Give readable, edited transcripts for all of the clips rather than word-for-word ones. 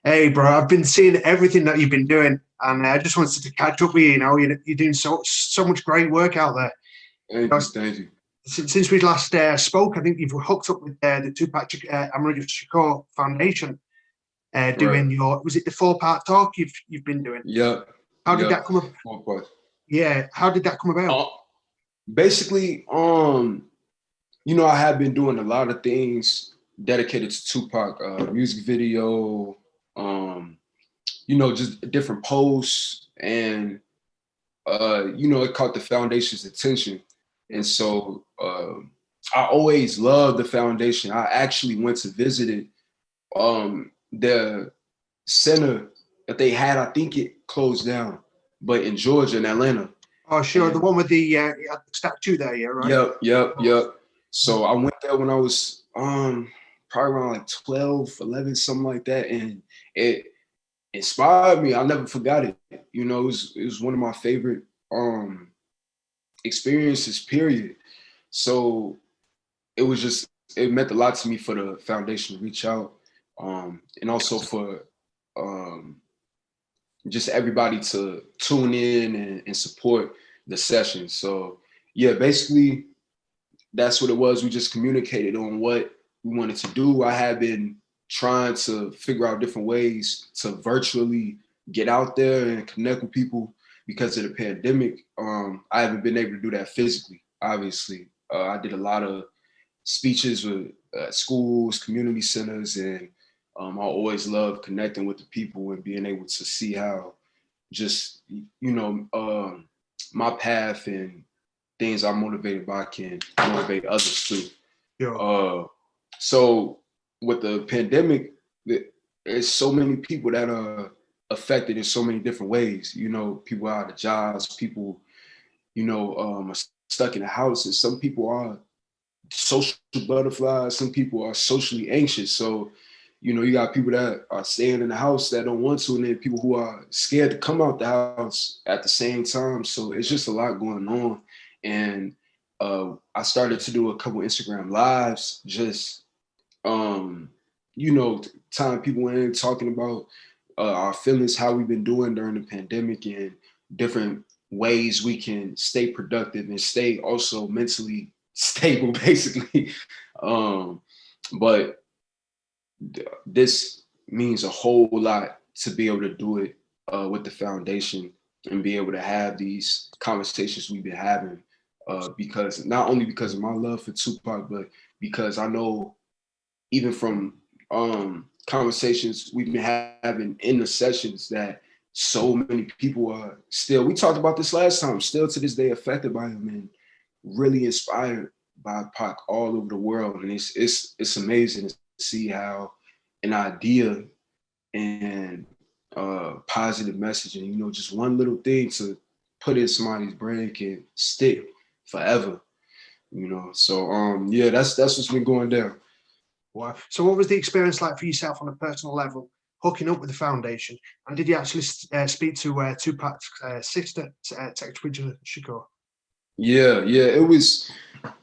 Hey, bro, I've been seeing everything that you've been doing, and I just wanted to catch up with you. You're doing so much great work out there. You Thank know, you, thank you. since we last spoke, I think you've hooked up with the Tupac Amaru Shakur Foundation, Right. doing your was it the 4-part talk you've been doing? Yep. How did Yep. that come up? Four parts. Yeah, how did that come about? Uh, basically, I have been doing a lot of things dedicated to Tupac, music video, just different posts, and it caught the foundation's attention. Yeah. And so I always loved the foundation. I actually went to visit it. The center that they had, I think it closed down, but in Georgia and Atlanta. Oh, sure, the And one with the statue there. Yeah, right. yep. So I went there when I was probably around like 12, 11, something like that. And it inspired me. I never forgot it. It was one of my favorite experiences, period. So it meant a lot to me for the foundation to reach out. And also for um just everybody to tune in and support the session. So yeah, basically that's what it was. We just communicated on what we wanted to do. I had been trying to figure out different ways to virtually get out there and connect with people because of the pandemic. I haven't been able to do that physically, obviously. I did a lot of speeches with schools, community centers, and I always love connecting with the people and being able to see how just my path and things I'm motivated by can motivate others too. Sure. So with the pandemic, there's so many people that are affected in so many different ways. People out of jobs, people are stuck in the house, and some people are social butterflies. Some people are socially anxious. So you got people that are staying in the house that don't want to, and then people who are scared to come out the house at the same time. So it's just a lot going on. And I started to do a couple Instagram lives, just tying people in, talking about our feelings, how we've been doing during the pandemic, and different ways we can stay productive and stay also mentally stable, basically. But this means a whole lot to be able to do it with the foundation and be able to have these conversations we've been having. Because not only because of my love for Tupac, but because I know even from conversations we've been having in the sessions that so many people are still, we talked about this last time, still to this day affected by him and really inspired by Pac all over the world. And it's amazing to see how an idea and positive messaging, just one little thing to put in somebody's brain can stick forever. So yeah, that's what's been going down. Wow. So, what was the experience like for yourself on a personal level, hooking up with the foundation? And did you actually speak to Tupac's sister, Sekyiwa Shakur? Yeah, it was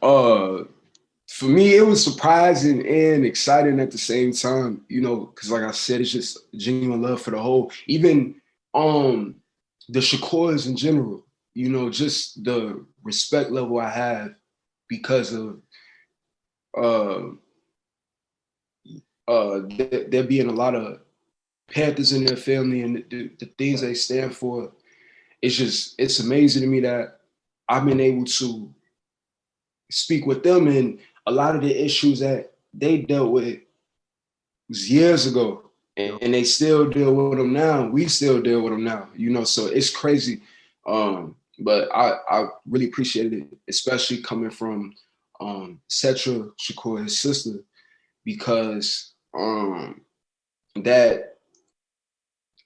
for me, it was surprising and exciting at the same time, because like I said, it's just genuine love for the whole, even the Shakurs in general, just the respect level I have because of uh there being a lot of Panthers in their family and the things they stand for. It's amazing to me that I've been able to speak with them, and a lot of the issues that they dealt with was years ago, and they still deal with them now. We still deal with them now, so it's crazy. But I really appreciated it, especially coming from Setra Shakur, his sister, because that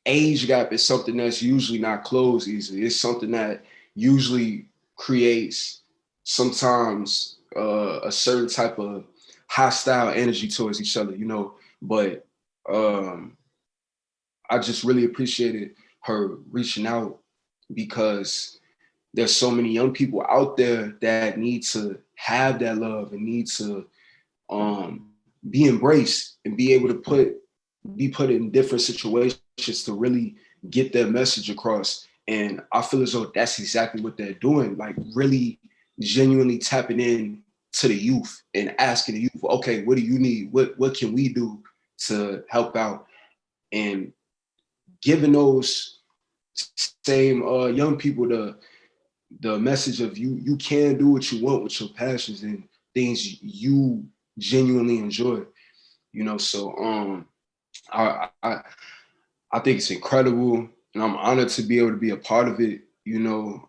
age gap is something that's usually not closed easily. It's something that usually creates sometimes a certain type of hostile energy towards each other, But I just really appreciated her reaching out because there's so many young people out there that need to have that love and need to be embraced and be able to put be put in different situations to really get their message across. And I feel as though that's exactly what they're doing, like really genuinely tapping in to the youth and asking the youth, okay, what do you need? What can we do to help out? And giving those same young people the message of you can do what you want with your passions and things you genuinely enjoy, you know. So I think it's incredible, and I'm honored to be able to be a part of it, you know.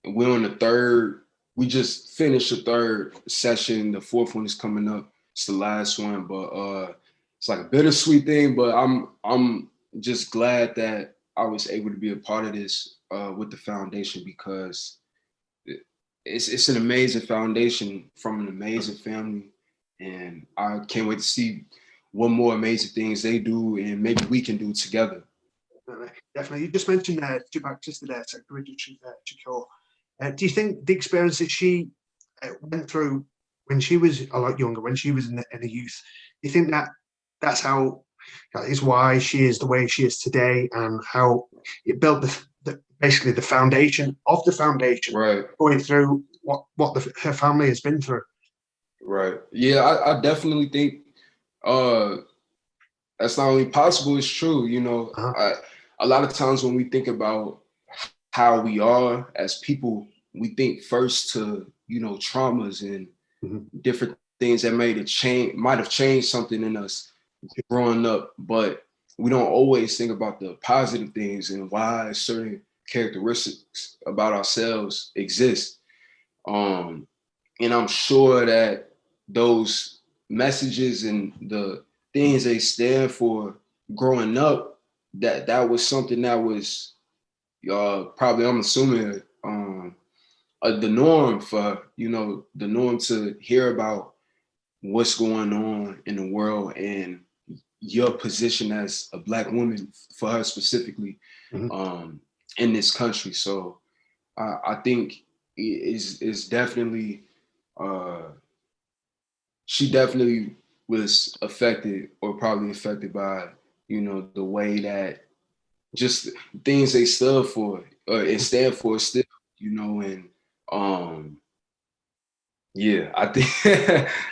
We're on the third, we just finished the third session. The fourth one is coming up. It's the last one, but it's like a bittersweet thing, but I'm just glad that I was able to be a part of this with the foundation, because it's an amazing foundation from an amazing family, and I can't wait to see what more amazing things they do and maybe we can do together. Definitely. You just mentioned Tupac sister there, Shakur. Do you think the experience that she went through when she was a lot younger, when she was in the youth, do you think that that's that is why she is the way she is today, and how it built basically the foundation of the foundation, right, going through what her family has been through? Right. Yeah, I definitely think that's not only possible, it's true. You know, a lot of times when we think about how we are as people, we think first to, you know, traumas and different things that might have changed something in us growing up, but we don't always think about the positive things and why certain characteristics about ourselves exist. And I'm sure that those messages and the things they stand for growing up, that was something that was probably, I'm assuming, the norm for, you know, the norm to hear about what's going on in the world and your position as a Black woman, for her specifically, in this country. So I think is definitely she definitely was affected, or probably affected by, you know, the way that just things they stood for and stand for still, you know. And yeah, I think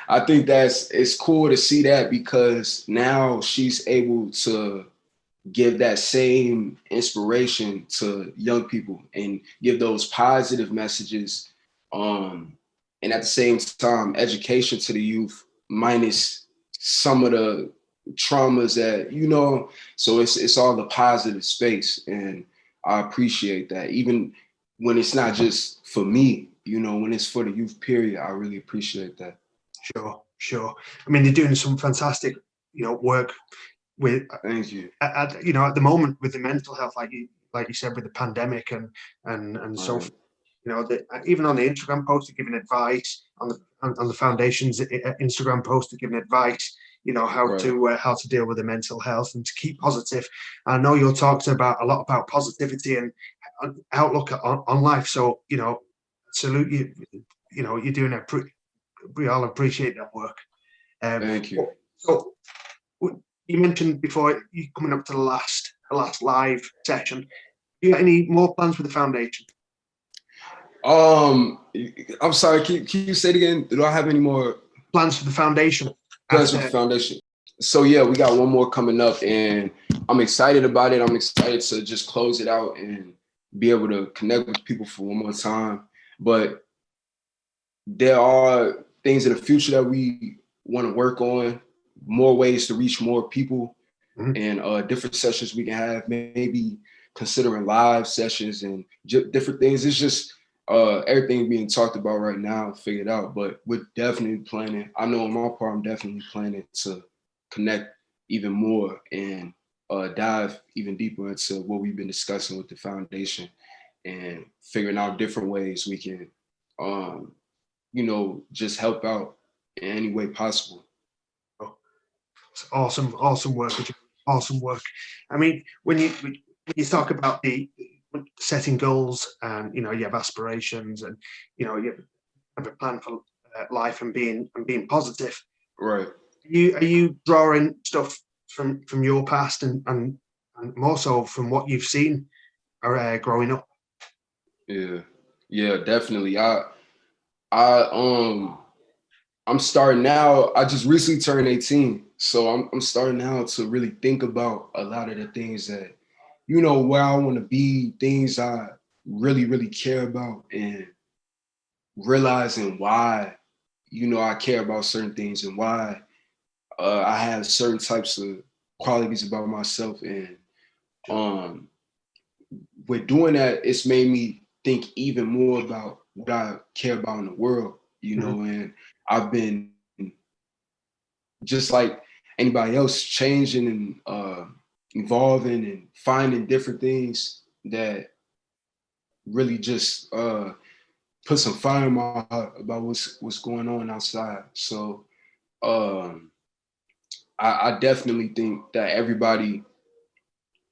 I think it's cool to see that, because now she's able to give that same inspiration to young people and give those positive messages, and at the same time education to the youth, minus some of the traumas that, you know. So it's all the positive space, and I appreciate that, even when it's not just for me, you know, when it's for the youth period. I really appreciate that. Sure. I mean, they're doing some fantastic, you know, work with, Thank you. you know, at the moment with the mental health, like you said, with the pandemic and so Right. you know, even on the Instagram post, they're giving advice on the foundation's Instagram post, they're giving advice, you know, how to deal with the mental health and to keep positive. I know you're talking about a lot about positivity and outlook on life. So, you know, salute you. You know, you're doing we all appreciate that work. Thank you. So you mentioned before you coming up to the last live session. Do you got any more plans for the foundation? I'm sorry, can you say it again? Do I have any more plans for the foundation? Plans for the foundation. So yeah, we got one more coming up, and I'm excited about it. I'm excited to just close it out and be able to connect with people for one more time. But there are things in the future that we want to work on, more ways to reach more people, and different sessions we can have, maybe considering live sessions and different things. It's just everything being talked about right now, figured out, but we're definitely planning. I know on my part, I'm definitely planning to connect even more and dive even deeper into what we've been discussing with the foundation, and figuring out different ways we can, you know, just help out in any way possible. It's awesome work. Awesome work. I mean, when you talk about the setting goals, and you know, you have aspirations, and you know, you have a plan for life and being positive. Right. Are you drawing stuff from your past and more so from what you've seen or growing up? Yeah, definitely. I'm starting now. I just recently turned 18, so I'm starting now to really think about a lot of the things that, where I want to be, things I really, really care about, and realizing why, I care about certain things and why I have certain types of qualities about myself. And with doing that, it's made me think even more about what I care about in the world, and I've been just like anybody else changing and evolving and finding different things that really just put some fire in my heart about what's going on outside. So I definitely think that everybody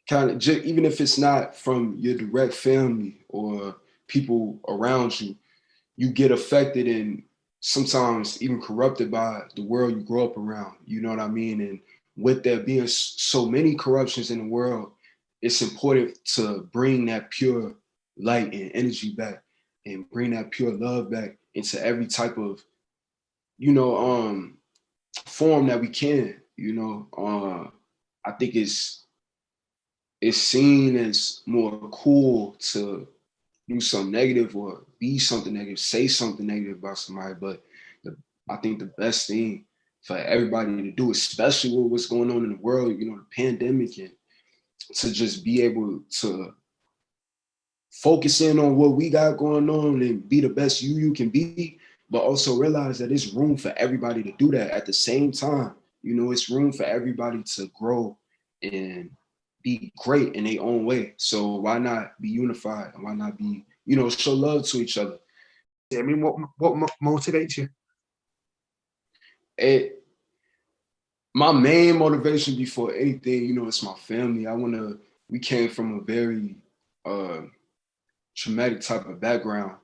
kind of, even if it's not from your direct family or people around you, you get affected and sometimes even corrupted by the world you grow up around. You know what I mean? And with there being so many corruptions in the world, it's important to bring that pure light and energy back and bring that pure love back into every type of, form that we can. I think it's seen as more cool to do something negative or be something negative, say something negative about somebody. But I think the best thing for everybody to do, especially with what's going on in the world, the pandemic, and to just be able to focus in on what we got going on and be the best you can be, but also realize that it's room for everybody to do that at the same time. It's room for everybody to grow and be great in their own way. So why not be unified? And why not be, show love to each other? I mean, what motivates you? My main motivation before anything, it's my family. We came from a very traumatic type of background.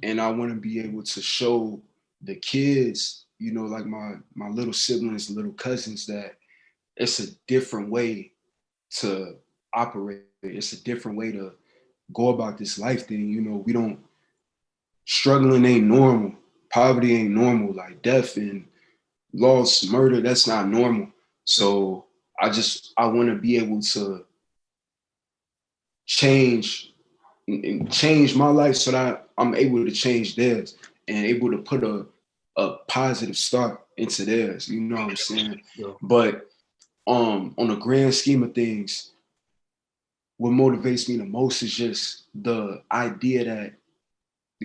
And I want to be able to show the kids, like my little siblings, little cousins, that it's a different way to operate. It's a different way to go about this life thing. We don't, struggling ain't normal. Poverty ain't normal. Like death and loss, murder, that's not normal. So I want to be able to change my life so that I'm able to change theirs and able to put a positive start into theirs. You know what I'm saying? Yeah. But on the grand scheme of things, what motivates me the most is just the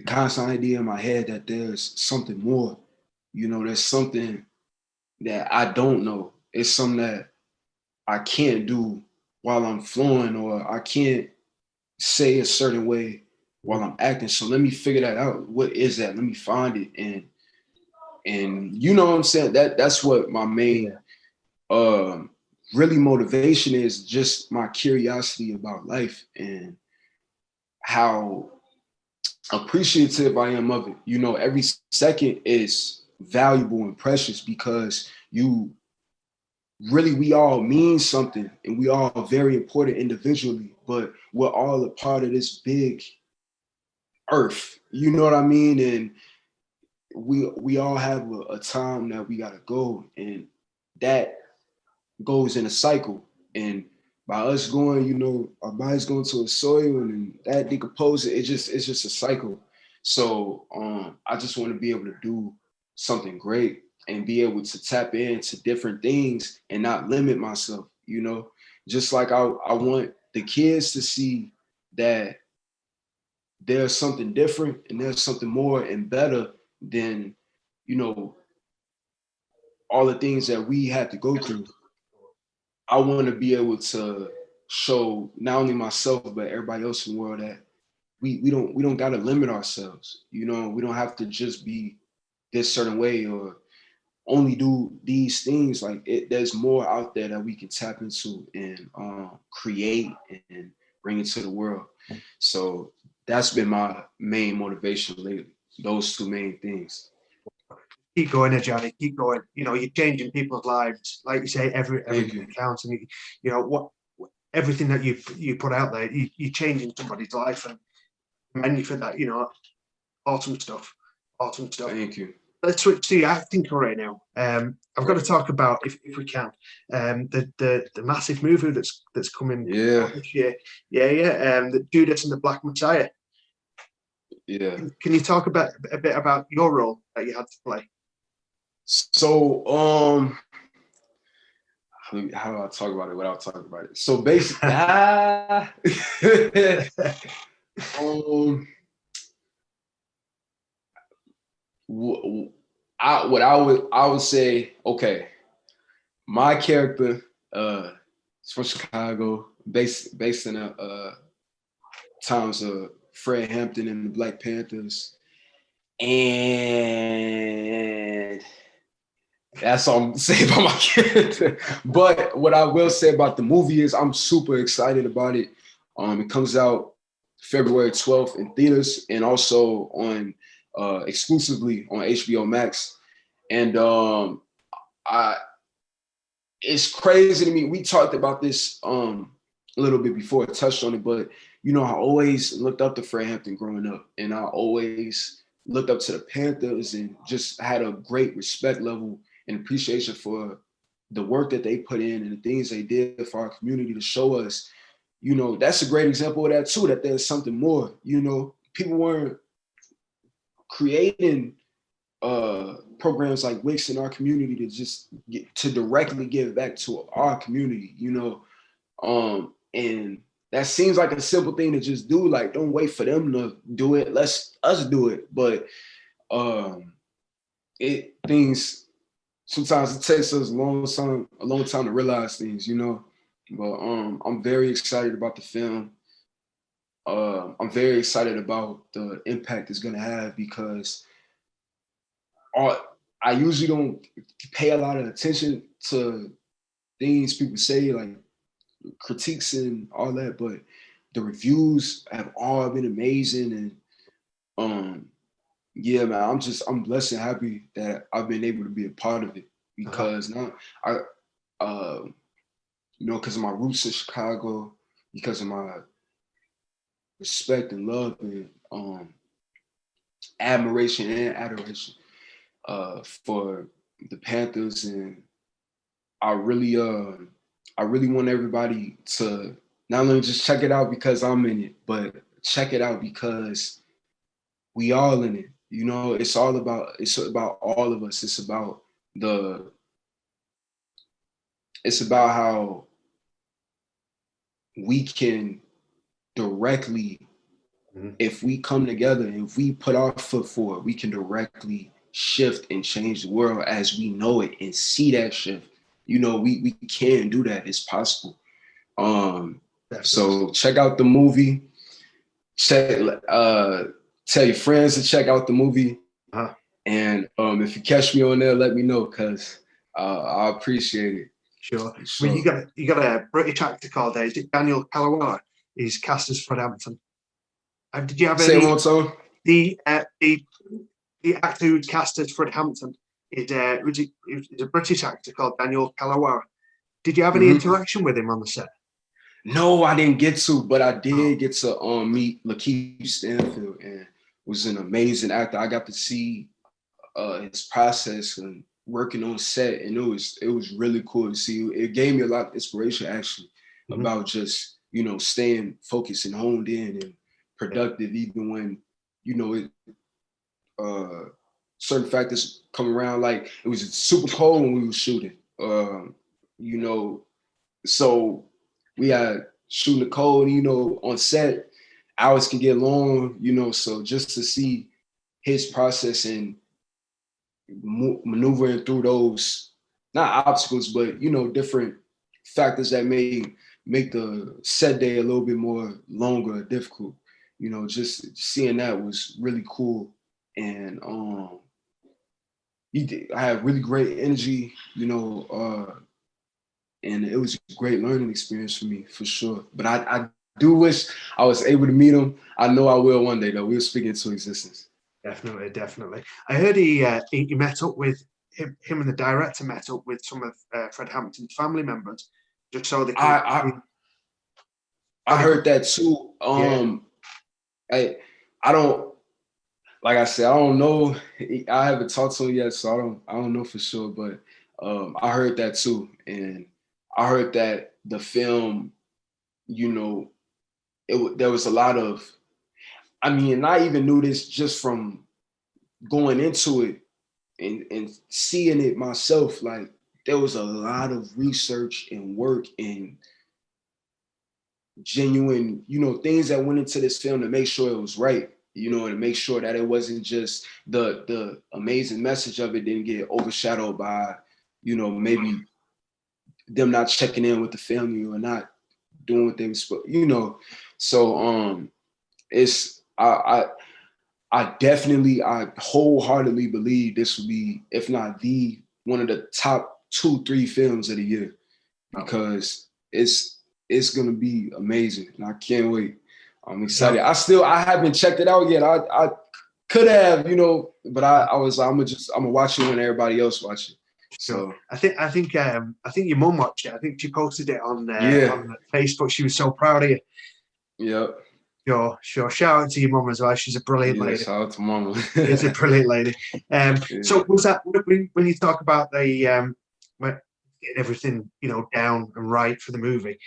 constant idea in my head that there's something more. There's something that I don't know. It's something that I can't do while I'm flowing, or I can't say a certain way while I'm acting. So let me figure that out. What is that? Let me find it. And you know what I'm saying? That's what my main really motivation is, just my curiosity about life and how appreciative I am of it. Every second is valuable and precious because we all mean something and we all are very important individually, but we're all a part of this big earth. You know what I mean? And we all have a time that we gotta go, and that goes in a cycle. And by us going, our body's going to a soil and that decomposes. It's just a cycle. So I just want to be able to do something great and be able to tap into different things and not limit myself. Just like I want the kids to see that there's something different and there's something more and better than, all the things that we had to go through. I want to be able to show not only myself but everybody else in the world that we don't gotta limit ourselves. We don't have to just be this certain way or only do these things. Like there's more out there that we can tap into and create and bring into the world. So that's been my main motivation lately. Those two main things. Keep going, Ajani. Keep going. You know, you're changing people's lives. Like you say, everything counts, and you know what everything that you put out there, you're changing somebody's life, and commend you for that. You know, awesome stuff. Awesome stuff. Thank you. Let's switch to your acting career now. I've got to talk about, if we can, the massive movie that's coming this year. The Judas and the Black Messiah. Yeah. Can you talk about a bit about your role that you had to play? So, how do I talk about it without talking about it? So basically, what I would say, okay, my character is from Chicago, based in times of Fred Hampton and the Black Panthers, and that's all I'm saying about my character. But what I will say about the movie is I'm super excited about it. It comes out February 12th in theaters and also on exclusively on HBO Max. And it's crazy to me. We talked about this a little bit before, I touched on it, but you know, I always looked up to Fred Hampton growing up, and I always looked up to the Panthers and just had a great respect level and appreciation for the work that they put in and the things they did for our community to show us, you know, that's a great example of that too, that there's something more. You know, people weren't creating programs like Wix in our community to just directly give back to our community, you know. And that seems like a simple thing to just do. Like, don't wait for them to do it. Let's us do it. But things sometimes it takes us a long time to realize things, you know. But I'm very excited about the film. I'm very excited about the impact it's gonna have because I usually don't pay a lot of attention to things people say, like critiques and all that, but the reviews have all been amazing. And yeah, man, I'm blessed and happy that I've been able to be a part of it because now you know, because of my roots in Chicago, because of my respect and love and admiration and adoration for the Panthers. And I really want everybody to not only just check it out because I'm in it, but check it out because we all in it. You know, it's about all of us. It's about how we can directly, if we come together and if we put our foot forward, we can directly shift and change the world as we know it and see that shift. You know, we can do that. It's possible. So check out the movie. Tell your friends to check out the movie. And if you catch me on there, let me know because I appreciate it. Sure. Well, you got a British actor called is it Daniel Kalawara? He's cast as Fred Hampton. Did you have Say it one time? The actor who's cast as Fred Hampton is a British actor called Daniel Kalawara. Did you have any interaction with him on the set? No, I didn't get to, but I did get to meet Lakeith Stanfield, and was an amazing actor. I got to see his process and working on set, and it was really cool to see. It gave me a lot of inspiration actually about just, you know, staying focused and honed in and productive even when, you know, certain factors come around. Like it was super cold when we were shooting, you know, so we had shooting the cold, you know, on set, hours can get long, you know, so just to see his process and maneuvering through those, not obstacles, but, you know, different factors that may make the set day a little bit more longer, difficult, you know, just seeing that was really cool. And I had really great energy, you know, and it was a great learning experience for me, for sure. But I do wish I was able to meet him. I know I will one day, though. We'll speak into existence. Definitely, definitely. I heard he met up with him and the director met up with some of Fred Hampton's family members, just so they could. I heard that too. Yeah. I don't, like I said, I don't know. I haven't talked to him yet, so I don't know for sure. But I heard that too, and I heard that the film, you know, there was a lot of. I mean, and I even knew this just from going into it and seeing it myself. Like there was a lot of research and work and genuine, things that went into this film to make sure it was right, to make sure that it wasn't just the amazing message of it didn't get overshadowed by, maybe them not checking in with the family or not doing what they were supposed, So it's I wholeheartedly believe this would be, if not the one of the top 2-3 films of the year, because it's gonna be amazing, and I can't wait. I'm excited. I haven't checked it out yet. I could have, but I was I'm gonna watch it when everybody else watch it. So I think your mum watched it. I think she posted it on on Facebook. She was so proud of you. Yep. Sure. Shout out to your mum as well. She's a brilliant lady. Shout out to mama. She's a brilliant lady. So was that when you talk about the getting everything down and right for the movie?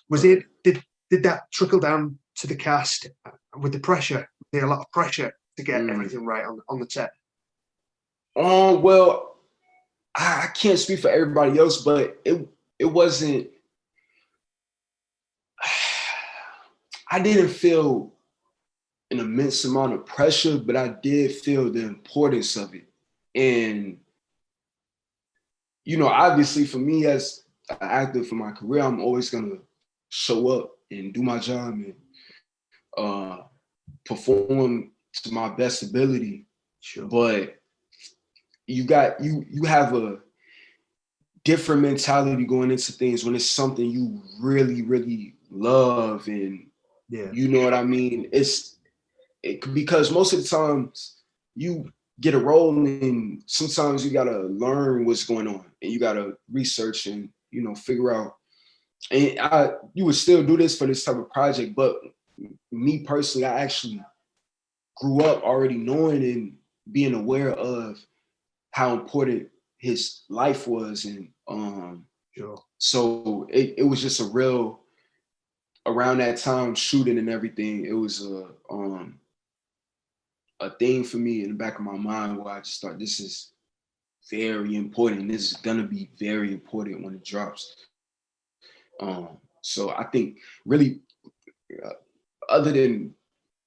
Was it did that trickle down to the cast with the pressure? Was there a lot of pressure to get everything right on the set? Well, I can't speak for everybody else, but it wasn't. I didn't feel an immense amount of pressure, but I did feel the importance of it. And, obviously for me as an actor for my career, I'm always going to show up and do my job and perform to my best ability. Sure. But you have a different mentality going into things when it's something you really, really love, and you know what I mean? Because most of the times you get a role and sometimes you gotta learn what's going on and you gotta research and figure out. And you would still do this for this type of project, but me personally, I actually grew up already knowing and being aware of how important his life was, and so it was just a real, around that time shooting and everything, it was a thing for me in the back of my mind where I just thought this is very important. This is gonna be very important when it drops. So I think really, other than,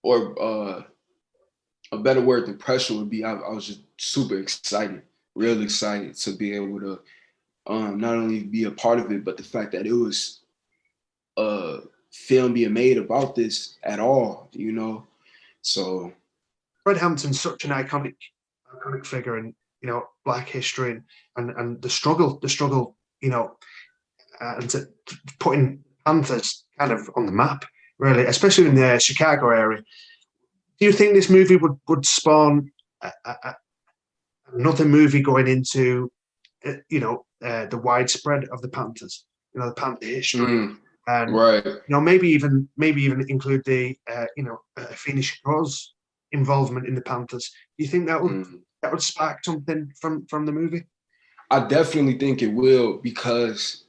or a better word than pressure would be, I was just super excited, real excited to be able to not only be a part of it, but the fact that it was a film being made about this at all, So Fred Hampton's such an iconic figure in Black history and the struggle, and to putting Panthers kind of on the map, really, especially in the Chicago area. Do you think this movie would spawn another movie going into the widespread of the Panthers, the Panther history, and right, maybe even include the Phoenix Shakur's involvement in the Panthers? Do you think that would spark something from the movie? I definitely think it will, because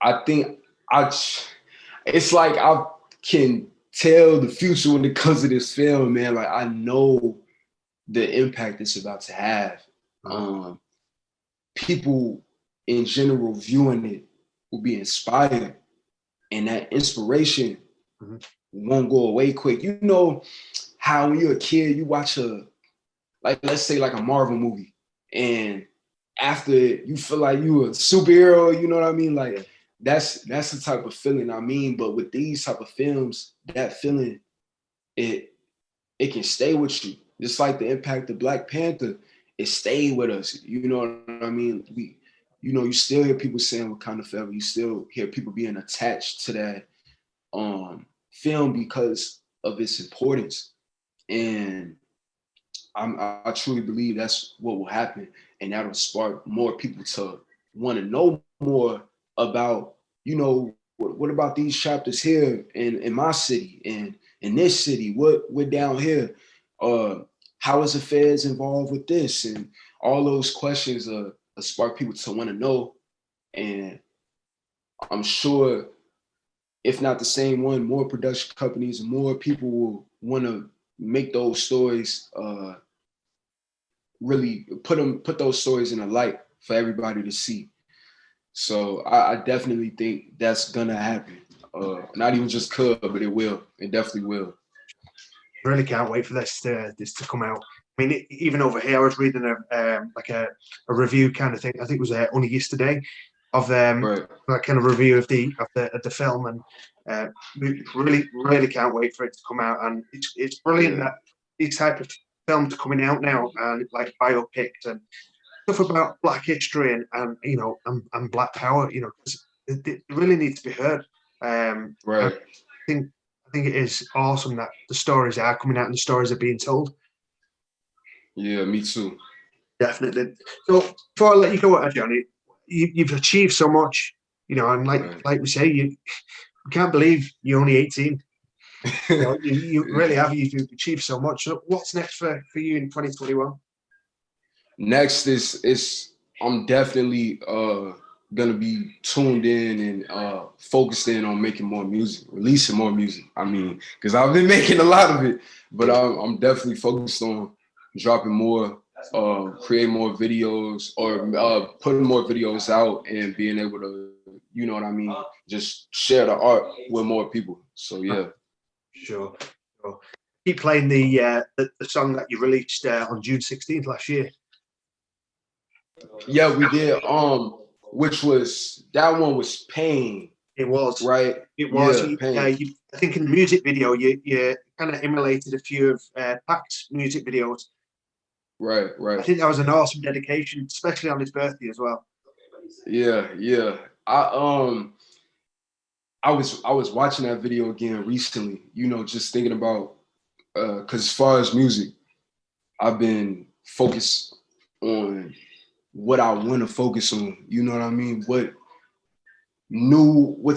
I think it's like I can tell the future when it comes to this film, man. Like I know the impact it's about to have. People in general viewing it will be inspired, and that inspiration won't go away quick. You know how when you're a kid, you watch let's say like a Marvel movie, and after you feel like you a superhero, you know what I mean? Like that's the type of feeling I mean. But with these type of films, that feeling, it can stay with you. Just like the impact of Black Panther, it stayed with us. You know what I mean? You still hear people saying Wakanda Forever. You still hear people being attached to that film because of its importance. And I truly believe that's what will happen, and that'll spark more people to want to know more about, you know, what about these chapters here in my city and in this city? What down here? How is the feds involved with this? And all those questions spark people to want to know. And I'm sure, if not the same one, more production companies, more people will want to make those stories. Really put those stories in a light for everybody to see. So I definitely think that's gonna happen. Not even just could, but it will. It definitely will. Really can't wait for this to come out. I mean, even over here, I was reading a review kind of thing. I think it was only yesterday of Right. that kind of review of the film, and really can't wait for it to come out. And it's brilliant that these type of films are coming out now, and like biopics and stuff about Black history and you know and Black power. You know, it really needs to be heard. Right. I think it is awesome that the stories are coming out and the stories are being told. Yeah, me too. Definitely. So before I let you go, Ajani, you've achieved so much, you know, and like we say, you can't believe you're only 18. You know, you really have. You've achieved so much. So what's next for you in 2021? Next is I'm definitely gonna be tuned in and focused in on making more music, releasing more music. I mean, because I've been making a lot of it, but I'm definitely focused on dropping more, creating more videos, or putting more videos out and being able to, you know what I mean, just share the art with more people. So yeah. Sure. Keep playing the song that you released on June 16th last year. Yeah, we did. Which was, that one was Pain. It was. Right. It was. Yeah, Pain. I think in the music video, you kind of emulated a few of Pac's music videos. Right. I think that was an awesome dedication, especially on his birthday as well. Yeah. I was watching that video again recently, you know, just thinking about, because as far as music, I've been focused on what I want to focus on. You know what I mean? What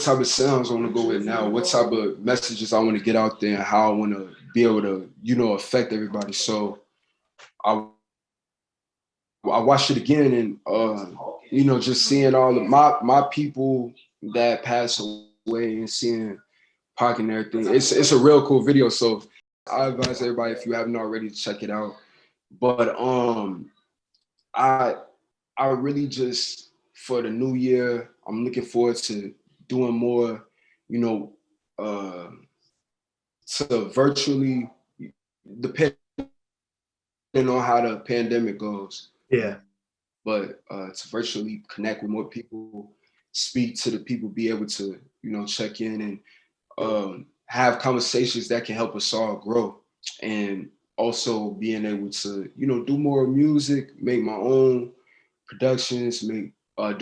type of sounds I want to go with now, what type of messages I want to get out there, and how I want to be able to, you know, affect everybody. So I watched it again, and you know, just seeing all of my people that passed away and seeing Pac and everything. It's a real cool video. So I advise everybody, if you haven't already, to check it out. But I really just, for the new year, I'm looking forward to doing more, you know, to virtually, depending on how the pandemic goes. Yeah. But to virtually connect with more people, speak to the people, be able to, you know, check in and have conversations that can help us all grow. And also being able to, you know, do more music, make my own productions, do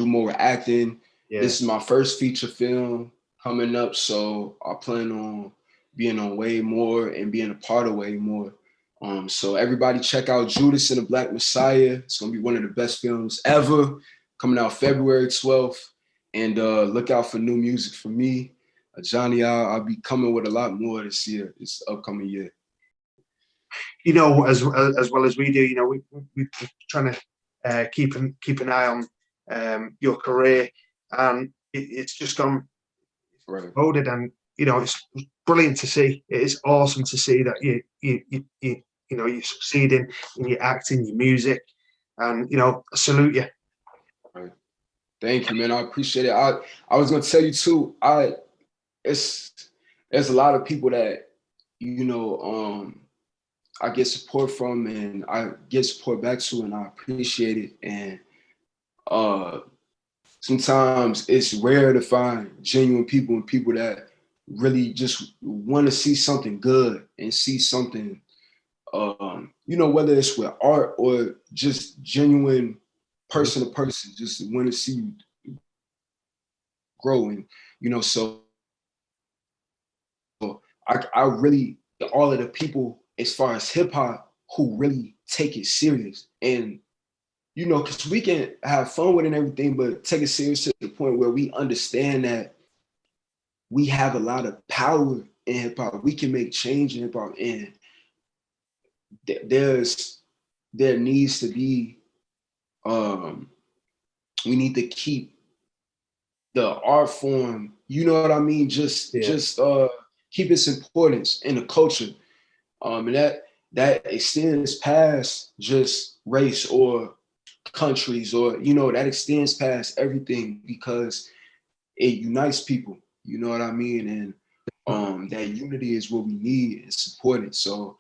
more acting. Yeah. This is my first feature film coming up, so I plan on being on way more and being a part of way more. So everybody check out Judas and the Black Messiah. It's gonna be one of the best films ever, coming out February 12th. And look out for new music from me. Ajani, I'll be coming with a lot more this year, this upcoming year. You know, as well as we do, you know, we're trying to keep an eye on your career, and it's just gone loaded, and you know, it's brilliant to see. It is awesome to see that you know, you're succeeding in your acting, your music, and you know, I salute you. Right. Thank you, man. I appreciate it. I was gonna tell you too. There's a lot of people that, you know, I get support from and I get support back to, and I appreciate it. And sometimes it's rare to find genuine people and people that really just want to see something good and see something, you know, whether it's with art or just genuine person to person, just want to see you growing, you know. So I really all of the people as far as hip hop who really take it serious. And, you know, because we can have fun with it and everything, but take it serious to the point where we understand that we have a lot of power in hip hop. We can make change in hip hop, and there needs to be, we need to keep the art form, you know what I mean? Just keep its importance in the culture. And that extends past just race or countries, or, you know, that extends past everything, because it unites people, you know what I mean? And that unity is what we need and support it. So